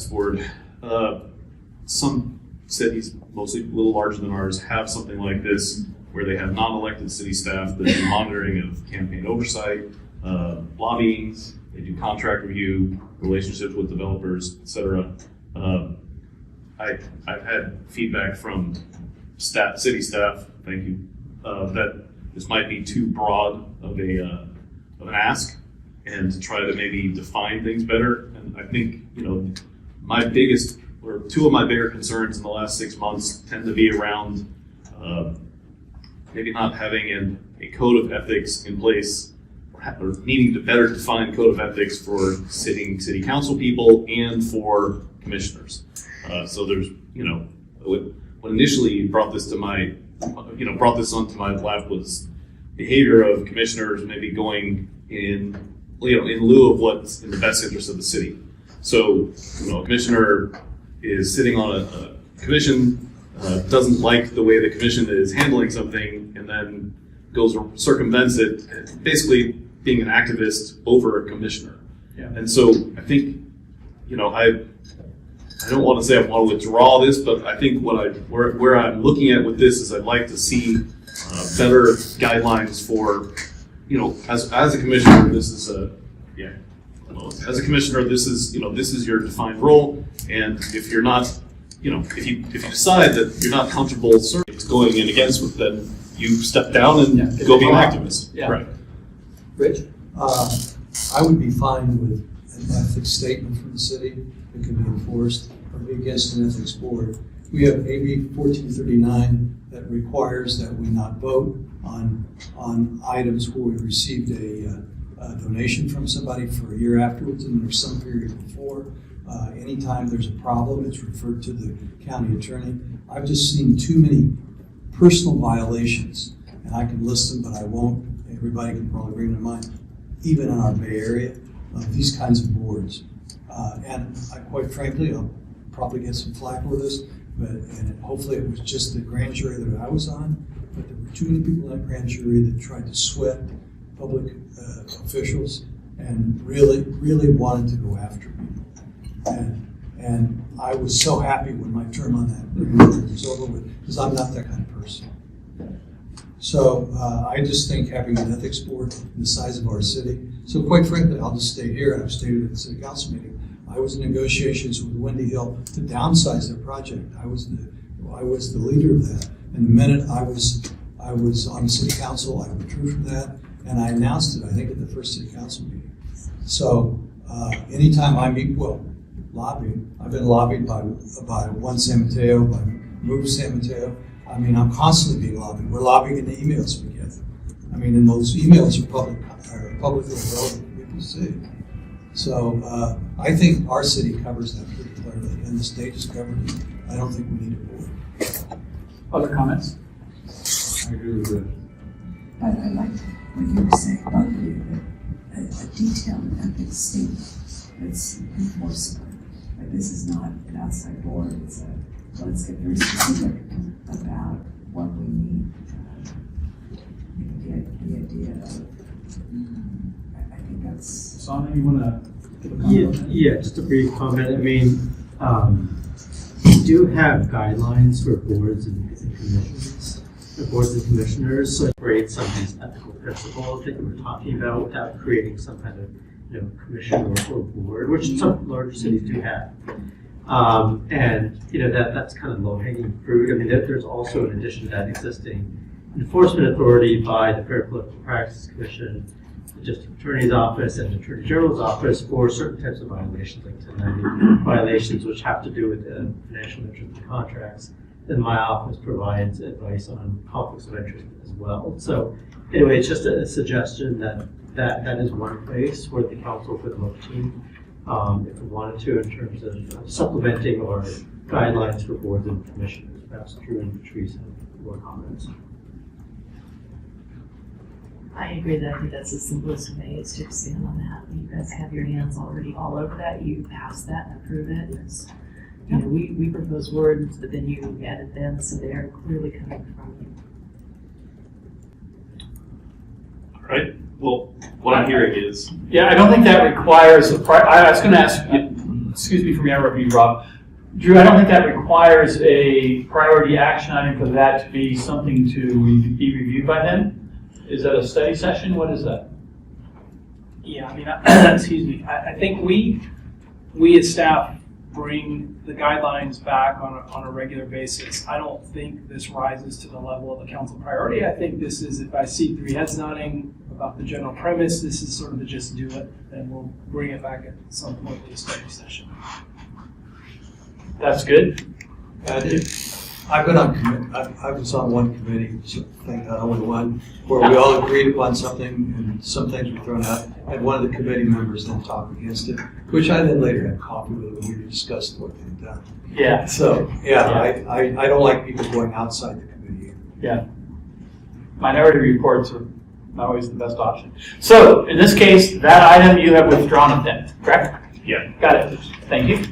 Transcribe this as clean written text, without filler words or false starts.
board. Some cities, mostly a little larger than ours, have something like this where they have non-elected city staff that do monitoring of campaign oversight, lobbying, they do contract review, relationships with developers, etc. I've had feedback from city staff, thank you, that this might be too broad of an ask, and to try to maybe define things better. And I think, my biggest, or two of my bigger concerns in the last 6 months tend to be around maybe not having a code of ethics in place, or needing to better define code of ethics for sitting city council people and for commissioners. So there's, when initially you brought this onto my lap was behavior of commissioners maybe going in lieu of what's in the best interest of the city. So, a commissioner is sitting on a commission, doesn't like the way the commission is handling something, and then circumvents it, basically being an activist over a commissioner. Yeah. And so I think, I don't want to say I want to withdraw this, but I think where I'm looking at with this is I'd like to see better guidelines for, as a commissioner, this is as a commissioner, this is your defined role, and if you're not, if you decide that you're not comfortable going in against with, then you step down and go be an activist. Yeah. Right. Rich? I would be fine with an ethics statement from the city that can be enforced, or be against an ethics board. We have AB 1439 that requires that we not vote on items where we received a donation from somebody for a year afterwards, and there's some period before. Anytime there's a problem, it's referred to the county attorney. I've just seen too many personal violations, and I can list them, but I won't. Everybody can probably bring them to mind, even in our Bay Area, of these kinds of boards. And quite frankly, I'll probably get some flack for this, and hopefully it was just the grand jury that I was on, but there were too many people in that grand jury that tried to sweat public officials and really, really wanted to go after me. And I was so happy when my term on that was over with, because I'm not that kind of person. So I just think having an ethics board the size of our city. So quite frankly, I'll just stay here, and I've stated at the city council meeting, I was in negotiations with Windy Hill to downsize their project. I was the leader of that. And the minute I was on the city council, I withdrew from that, and I announced it, I think, at the first city council meeting. So anytime I meet, lobbying, I've been lobbied by One San Mateo, by Move San Mateo. I mean, I'm constantly being lobbied. We're lobbying in the emails we get. I mean, and those emails are publicly available, people see. So I think our city covers that pretty clearly, and the state is covered. I don't think we need a board. Other comments? I agree with that. I like what you were saying about a detailed ethics statement that's enforceable. Like, this is not an outside board. It's let's get very specific about what we need. The idea of, I think that's. Sana, you want to give a comment? Yeah, just a brief comment. I mean, we do have guidelines for boards and commissions, boards and commissioners, so create some of these ethical principles that you were talking about without creating some kind of commission or board, which some larger cities do have. And that's kind of low-hanging fruit. I mean, there's also, in addition to that, existing enforcement authority by the Fair Political Practice Commission, the District Attorney's Office, and the Attorney General's Office for certain types of violations, like 1090 violations, which have to do with the financial interest in contracts. Then my office provides advice on conflicts of interest as well. So anyway, it's just a suggestion that is one place where the council could look to, if we wanted to, in terms of supplementing our guidelines for boards and commissioners. Perhaps Drew and Patrice have more comments. I agree that I think that's the simplest way is to expand on that. You guys have your hands already all over that. You pass that and approve it. It's, we propose words, but then you edit them, so they are clearly coming from you. All right. Well, what I'm hearing is... Yeah, I don't think that requires I was going to ask excuse me for interrupting you, Rob. Drew, I don't think that requires a priority action item for that to be something to be reviewed by them. Is that a study session? What is that? Yeah, I mean, excuse me, I think we as staff bring the guidelines back on a regular basis. I don't think this rises to the level of a council priority. I think this is, if I see three heads nodding about the general premise, this is sort of the just do it, and we'll bring it back at some point to the study session. That's good. I've been on, I was on one committee, I think not only one, where we all agreed upon something and some things were thrown out, and one of the committee members then talked against it, which I then later had coffee with and we discussed what they'd done. Yeah. So, yeah, I don't like people going outside the committee. Yeah. Minority reports are not always the best option. So, in this case, that item you have withdrawn it then, correct? Yeah. Got it. Thank you.